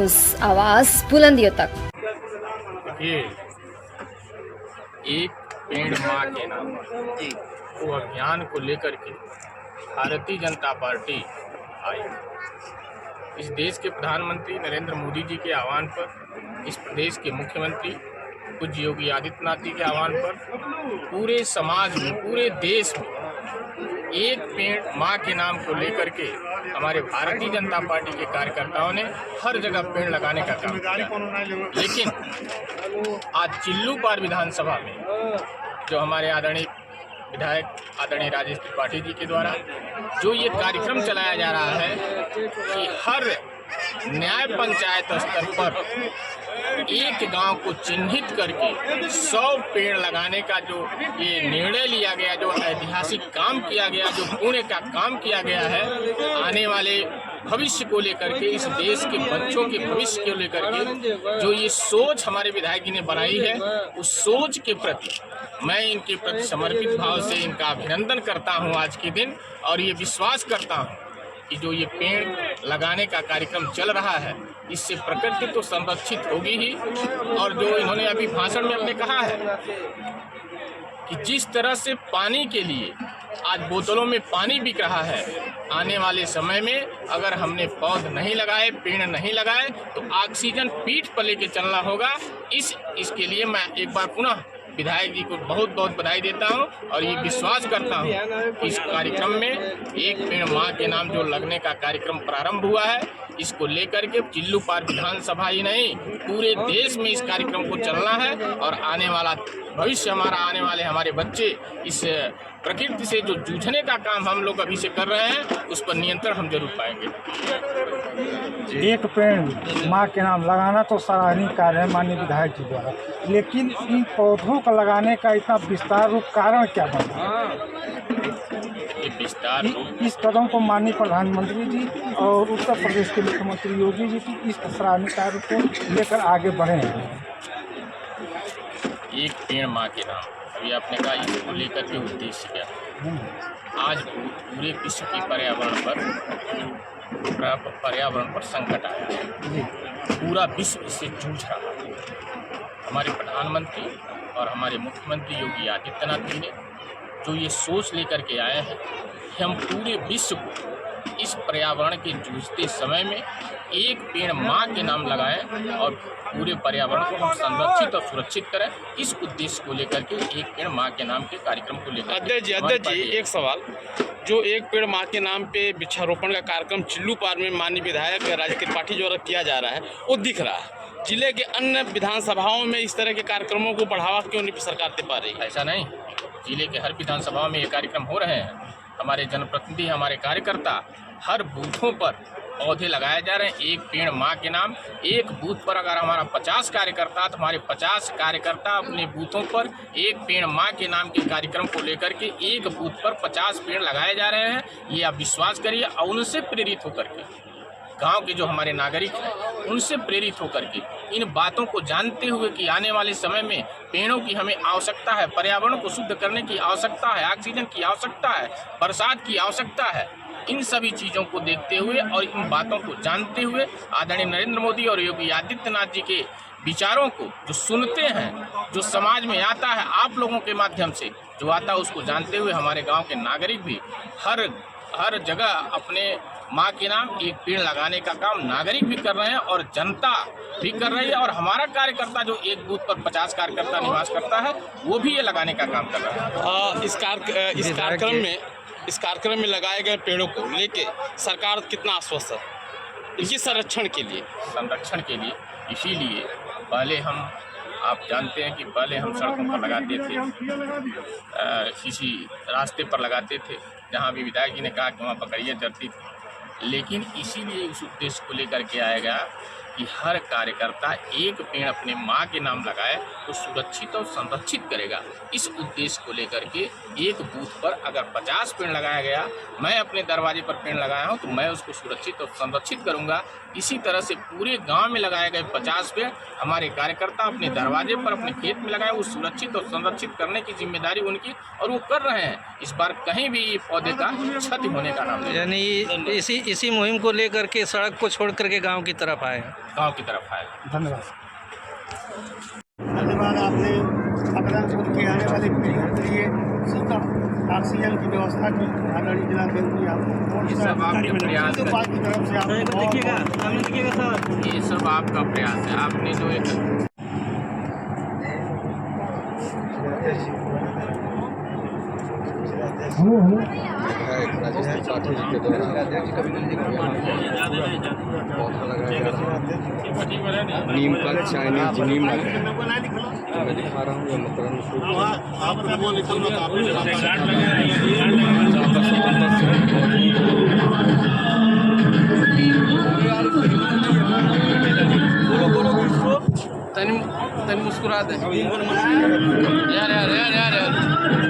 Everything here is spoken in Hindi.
न्यूज, आवाज बुलंदियों तक। देखिए, एक पेड़ माँ के नाम वो अभियान को लेकर के भारतीय जनता पार्टी आई। इस देश के प्रधानमंत्री नरेंद्र मोदी जी के आह्वान पर, इस प्रदेश के मुख्यमंत्री पूज्य योगी आदित्यनाथ जी के आह्वान पर पूरे समाज में, पूरे देश में एक पेड़ माँ के नाम को लेकर के हमारे भारतीय जनता पार्टी के कार्यकर्ताओं ने हर जगह पेड़ लगाने का काम किया। लेकिन आज चिल्लूपार विधानसभा में जो हमारे आदरणीय विधायक आदरणीय राजेश त्रिपाठी जी के द्वारा जो ये कार्यक्रम चलाया जा रहा है कि हर न्याय पंचायत स्तर पर एक गांव को चिन्हित करके 100 पेड़ लगाने का जो ये निर्णय लिया गया, जो ऐतिहासिक काम किया गया, जो पुण्य का काम किया गया है, आने वाले भविष्य को लेकर के, इस देश के बच्चों के भविष्य को लेकर के जो ये सोच हमारे विधायक जी ने बनाई है, उस सोच के प्रति मैं इनके प्रति समर्पित भाव से इनका अभिनंदन करता हूं आज के दिन। और ये विश्वास करता हूं कि जो ये पेड़ लगाने का कार्यक्रम चल रहा है, इससे प्रकृति तो संरक्षित होगी ही, और जो इन्होंने अभी भाषण में अपने कहा है कि जिस तरह से पानी के लिए आज बोतलों में पानी बिक रहा है, आने वाले समय में अगर हमने पौध नहीं लगाए, पेड़ नहीं लगाए, तो ऑक्सीजन पीठ पर लेके चलना होगा। इसके लिए मैं एक बार पुनः विधायक जी को बहुत बहुत बधाई देता हूं और ये विश्वास करता हूं कि इस कार्यक्रम में एक पेड़ माँ के नाम जो लगने का कार्यक्रम प्रारंभ हुआ है, इसको लेकर के चिल्लूपार विधानसभा ही नहीं, पूरे देश में इस कार्यक्रम को चलना है। और आने वाला भविष्य हमारा, आने वाले हमारे बच्चे इस प्रकृति से जो जूझने का काम हम लोग अभी से कर रहे हैं, उस पर नियंत्रण हम जरूर पाएंगे। एक पेड़ माँ के नाम लगाना तो सराहनीय कार्य है माननीय विधायक जी द्वारा, लेकिन इन पौधों को लगाने का इतना विस्तार रूप कारण क्या बना? विस्तार इस कदम को माननीय प्रधानमंत्री जी और उत्तर प्रदेश के मुख्यमंत्री योगी जी की इस सराहनीय कार्य को लेकर आगे बढ़े हैं। एक पेड़ माँ के नाम, अभी आपने कहा इसको लेकर के उद्देश्य क्या है? आज पूरे विश्व के पर्यावरण पर संकट आया है, पूरा विश्व इससे जूझ रहा है। हमारे प्रधानमंत्री और हमारे मुख्यमंत्री योगी आदित्यनाथ जी ने जो ये सोच लेकर के आए हैं कि हम पूरे विश्व को इस पर्यावरण के जूझते समय में एक पेड़ माँ के नाम लगाएं और पूरे पर्यावरण को हम संरक्षित और सुरक्षित करें, इस उद्देश्य को लेकर के एक पेड़ माँ के नाम के कार्यक्रम को लेकर। अध्यक्ष जी एक सवाल, जो एक पेड़ माँ के नाम पे वृक्षारोपण का कार्यक्रम चिल्लूपार में माननीय विधायक राजेश त्रिपाठी द्वारा किया जा रहा है, वो दिख रहा है, जिले के अन्य विधानसभाओं में इस तरह के कार्यक्रमों को बढ़ावा क्यों नहीं सरकार दे पा रही है? ऐसा नहीं, जिले के हर विधानसभाओं में ये कार्यक्रम हो रहे हैं। हमारे जनप्रतिनिधि, हमारे कार्यकर्ता हर बूथों पर पौधे लगाए जा रहे हैं, एक पेड़ माँ के नाम। एक बूथ पर अगर हमारा 50 कार्यकर्ता, तो हमारे 50 कार्यकर्ता अपने बूथों पर एक पेड़ माँ के नाम के कार्यक्रम को लेकर के एक बूथ पर 50 पेड़ लगाए जा रहे हैं। ये आप विश्वास करिए, और उनसे प्रेरित होकर के गांव के जो हमारे नागरिक हैं, उनसे प्रेरित होकर के इन बातों को जानते हुए कि आने वाले समय में पेड़ों की हमें आवश्यकता है, पर्यावरण को शुद्ध करने की आवश्यकता है, ऑक्सीजन की आवश्यकता है, बरसात की आवश्यकता है, इन सभी चीज़ों को देखते हुए और इन बातों को जानते हुए आदरणीय नरेंद्र मोदी और योगी आदित्यनाथ जी के विचारों को जो सुनते हैं, जो समाज में आता है, आप लोगों के माध्यम से जो आता है, उसको जानते हुए हमारे गाँव के नागरिक भी हर जगह अपने माँ के नाम एक पेड़ लगाने का काम नागरिक भी कर रहे हैं और जनता भी कर रही है। और हमारा कार्यकर्ता जो एक बूथ पर 50 कार्यकर्ता निवास करता है, वो भी ये लगाने का काम कर रहा है। इस कार्यक्रम में लगाए गए पेड़ों को लेके सरकार कितना आश्वस्त है इनके संरक्षण के लिए? इसीलिए पहले हम, आप जानते हैं कि पहले हम सड़कों पर लगाते थे, किसी रास्ते पर लगाते थे, जहाँ भी विधायक जी ने कहा कि वहाँ बकरियाँ चरती थी। लेकिन इसीलिए उस उद्देश्य को लेकर के आएगा कि हर कार्यकर्ता एक पेड़ अपने माँ के नाम लगाए तो सुरक्षित और संरक्षित करेगा। इस उद्देश्य को लेकर के एक बूथ पर अगर 50 पेड़ लगाया गया, मैं अपने दरवाजे पर पेड़ लगाया हूँ, तो मैं उसको सुरक्षित और संरक्षित करूँगा। इसी तरह से पूरे गांव में लगाए गए 50 पेड़ हमारे कार्यकर्ता अपने दरवाजे पर, अपने खेत में लगाए, वो सुरक्षित और संरक्षित करने की जिम्मेदारी उनकी, और वो कर रहे हैं। इस बार कहीं भी पौधे का क्षति होने का नाम नहीं। यानी इसी मुहिम को लेकर के सड़क को छोड़ करके गाँव की तरफ आए। गांव की तरफ आएगा। धन्यवाद। धन्यवाद। आपने अकलनपुर के आने वाली पीढ़ियों के लिए शुद्ध ऑक्सीजन की व्यवस्था की आदरणीय जिलाध्यक्ष जी आप ये सब आपके प्रयास है, पार्टी की तरफ से आपको ये सब आपका प्रयास है। आपने जो एक नीम का चाइनीज नीम मैं दिखा रहा हूँ ये मकरंद तन मुस्कुरा दे यार यार यार यार यार